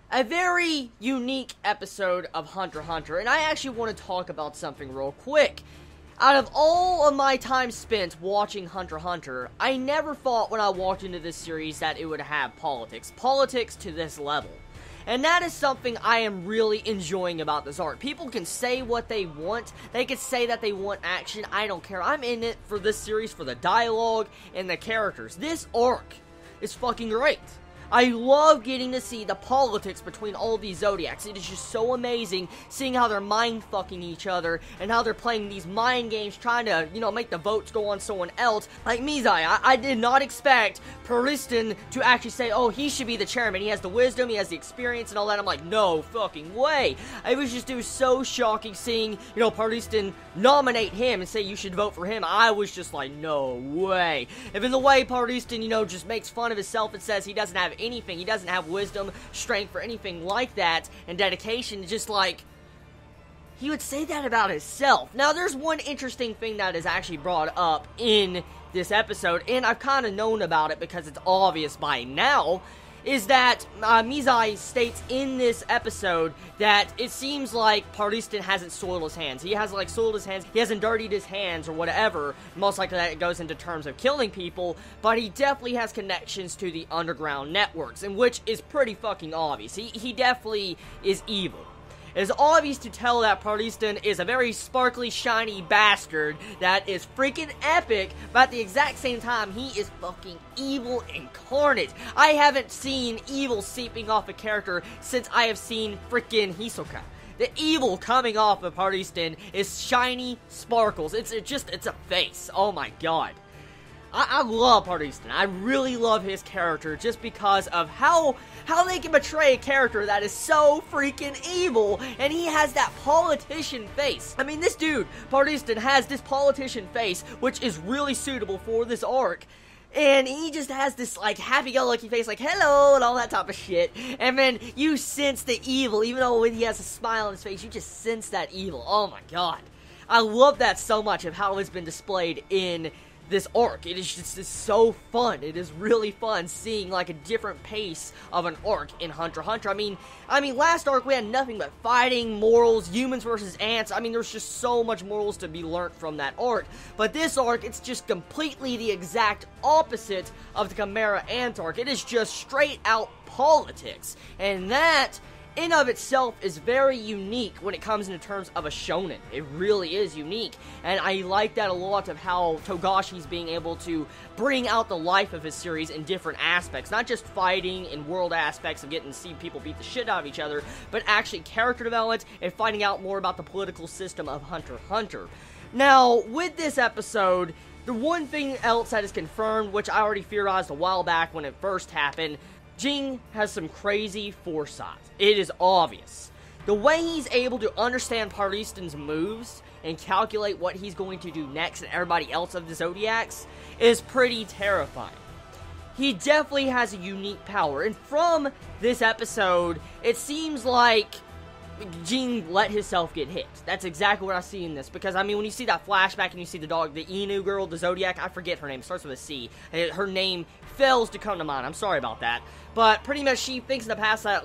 A very unique episode of Hunter x Hunter, and I actually want to talk about something real quick. Out of all of my time spent watching Hunter x Hunter, I never thought when I walked into this series that it would have politics. Politics to this level. And that is something I am really enjoying about this arc. People can say what they want. They can say that they want action. I don't care. I'm in it for this series for the dialogue and the characters. This arc is fucking great. I love getting to see the politics between all these Zodiacs. It is just so amazing seeing how they're mind-fucking each other and how they're playing these mind games trying to, make the votes go on someone else. Like Mizai, I did not expect Pariston to actually say, oh, he should be the chairman. He has the wisdom, he has the experience and all that. I'm like, no fucking way. It was so shocking seeing, Pariston nominate him and say you should vote for him. I was just like, no way. And then the way Pariston, just makes fun of himself and says he doesn't have anything, he doesn't have wisdom, strength, or anything like that, and dedication, just like, he would say that about himself. Now, there's one interesting thing that is actually brought up in this episode, and I've kind of known about it because it's obvious by now, is that Mizai states in this episode that it seems like Pariston hasn't soiled his hands. He hasn't, soiled his hands. He hasn't dirtied his hands or whatever. Most likely that it goes into terms of killing people, but he definitely has connections to the underground networks, and which is pretty fucking obvious. He definitely is evil. It is obvious to tell that Pariston is a very sparkly, shiny bastard that is freaking epic, but at the exact same time, he is fucking evil incarnate. I haven't seen evil seeping off a character since I have seen freaking Hisoka. The evil coming off of Pariston is shiny sparkles. It's a face. Oh my god. I love Pariston. I really love his character just because of how they can portray a character that is so freaking evil, and he has that politician face. I mean, this dude, Pariston, has this politician face, which is really suitable for this arc. And he just has this, happy-go-lucky face, hello, and all that type of shit. And then you sense the evil, even though when he has a smile on his face, you just sense that evil. Oh my god. I love that so much of how it's been displayed in this arc. It is just so fun. It is really fun seeing a different pace of an arc in Hunter x Hunter. I mean, last arc we had nothing but fighting, morals, humans versus ants. I mean, there's just so much morals to be learned from that arc. But this arc, it's just completely the exact opposite of the Chimera Ant arc. It is just straight out politics. And that in of itself is very unique when it comes into terms of a shonen. It really is unique, and I like that a lot of how Togashi's being able to bring out the life of his series in different aspects, not just fighting and world aspects of getting to see people beat the shit out of each other, but actually character development and finding out more about the political system of Hunter x Hunter. Now, with this episode, the one thing else that is confirmed, which I already theorized a while back when it first happened, Jing has some crazy foresight. It is obvious. The way he's able to understand Pariston's moves and calculate what he's going to do next and everybody else of the Zodiacs is pretty terrifying. He definitely has a unique power, and from this episode, it seems like Jing let himself get hit. That's exactly what I see in this, because, when you see that flashback and you see the dog, the Inu girl, the Zodiac, I forget her name, it starts with a C. Her name fails to come to mind, I'm sorry about that. But pretty much she thinks in the past that,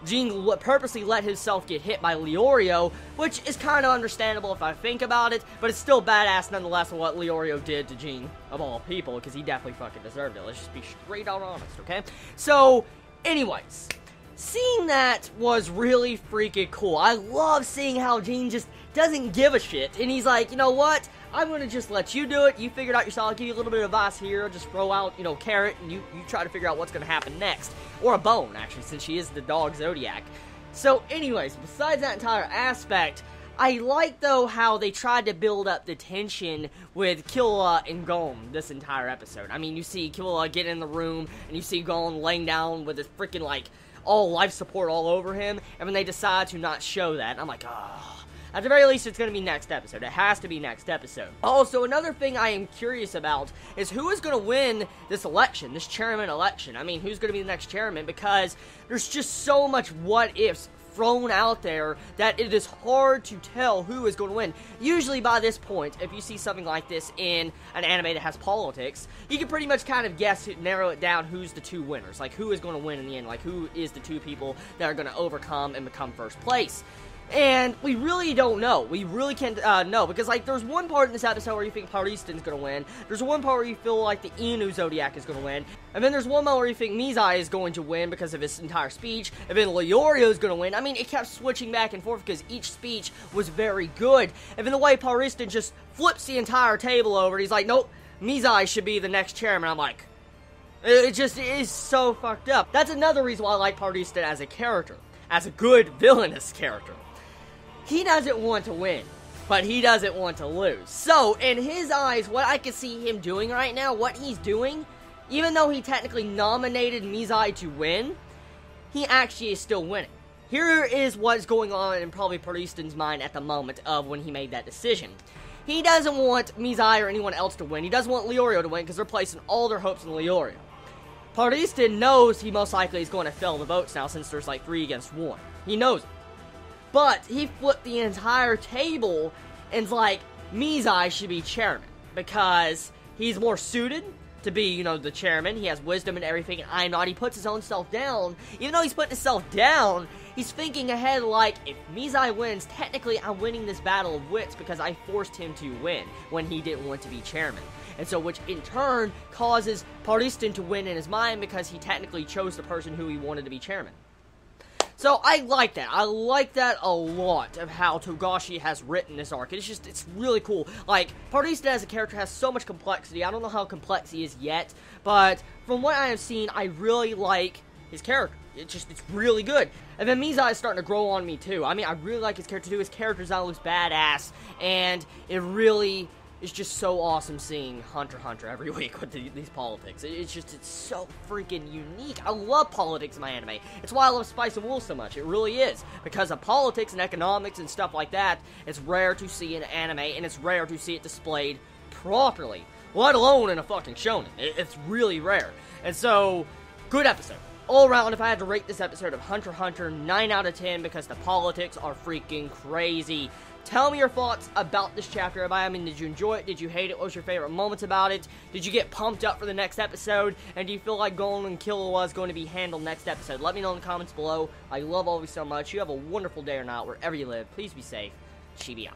Jing purposely let himself get hit by Leorio, which is kind of understandable if I think about it, but it's still badass nonetheless what Leorio did to Jing, of all people, because he definitely fucking deserved it. Let's just be straight out honest, okay? So, anyways, seeing that was really freaking cool. I love seeing how Jing just doesn't give a shit, and he's like, you know what? I'm gonna just let you do it. You figure it out yourself. I'll give you a little bit of advice here. I'll just throw out, carrot, and you try to figure out what's gonna happen next. Or a bone, actually, since she is the dog Zodiac. So, anyways, besides that entire aspect, I like, though, how they tried to build up the tension with Killua and Gon this entire episode. You see Killua get in the room, and you see Gon laying down with his freaking, all life support all over him, and then they decide to not show that, and I'm like, oh. At the very least, it's going to be next episode. It has to be next episode. Also, another thing I am curious about is who is going to win this election, this chairman election. Who's going to be the next chairman? Because there's just so much what-ifs thrown out there that it is hard to tell who is going to win. Usually by this point, if you see something like this in an anime that has politics, you can pretty much kind of guess, narrow it down who's the two winners. Like, who is going to win in the end. Like, who is the two people that are going to overcome and become first place. And we really don't know. We really can't know, because, like, there's one part in this episode where you think Pariston's gonna win. There's one part where you feel like the Inu Zodiac is gonna win. And then there's one moment where you think Mizai is going to win because of his entire speech. And then Leorio's gonna win. I mean, it kept switching back and forth because each speech was very good. And then the way Pariston just flips the entire table over, he's like, nope, Mizai should be the next chairman. I'm like, it just is so fucked up. That's another reason why I like Pariston as a character. As a good villainous character. He doesn't want to win, but he doesn't want to lose. So, in his eyes, what I can see him doing right now, what he's doing, even though he technically nominated Mizai to win, he actually is still winning. Here is what's going on in probably Pariston's mind at the moment of when he made that decision. He doesn't want Mizai or anyone else to win. He doesn't want Leorio to win because they're placing all their hopes in Leorio. Pariston knows he most likely is going to fail the votes now since there's like 3 against 1. He knows it. But he flipped the entire table and's like, Mizai should be chairman because he's more suited to be, you know, the chairman. He has wisdom and everything, and I'm not. He puts his own self down. Even though he's putting himself down, he's thinking ahead like, if Mizai wins, technically I'm winning this battle of wits because I forced him to win when he didn't want to be chairman. And so, which in turn causes Pariston to win in his mind because he technically chose the person who he wanted to be chairman. So, I like that. I like that a lot of how Togashi has written this arc. It's really cool. Like, Pariston as a character has so much complexity. I don't know how complex he is yet, but from what I have seen, I really like his character. It's really good. And then Mizai is starting to grow on me, too. I mean, I really like his character, too. His character design looks badass, and it really is just so awesome seeing Hunter x Hunter every week with these politics. It's so freaking unique. I love politics in my anime. It's why I love Spice and Wool so much. It really is. Because of politics and economics and stuff like that, it's rare to see in anime, and it's rare to see it displayed properly. Let alone in a fucking shonen. It's really rare. And so, good episode. All around, if I had to rate this episode of Hunter x Hunter, 9 out of 10 because the politics are freaking crazy. Tell me your thoughts about this chapter. I mean, did you enjoy it? Did you hate it? What was your favorite moments about it? Did you get pumped up for the next episode? And do you feel like Golden Killua is going to be handled next episode? Let me know in the comments below. I love all of you so much. You have a wonderful day or night wherever you live. Please be safe. Chibi out.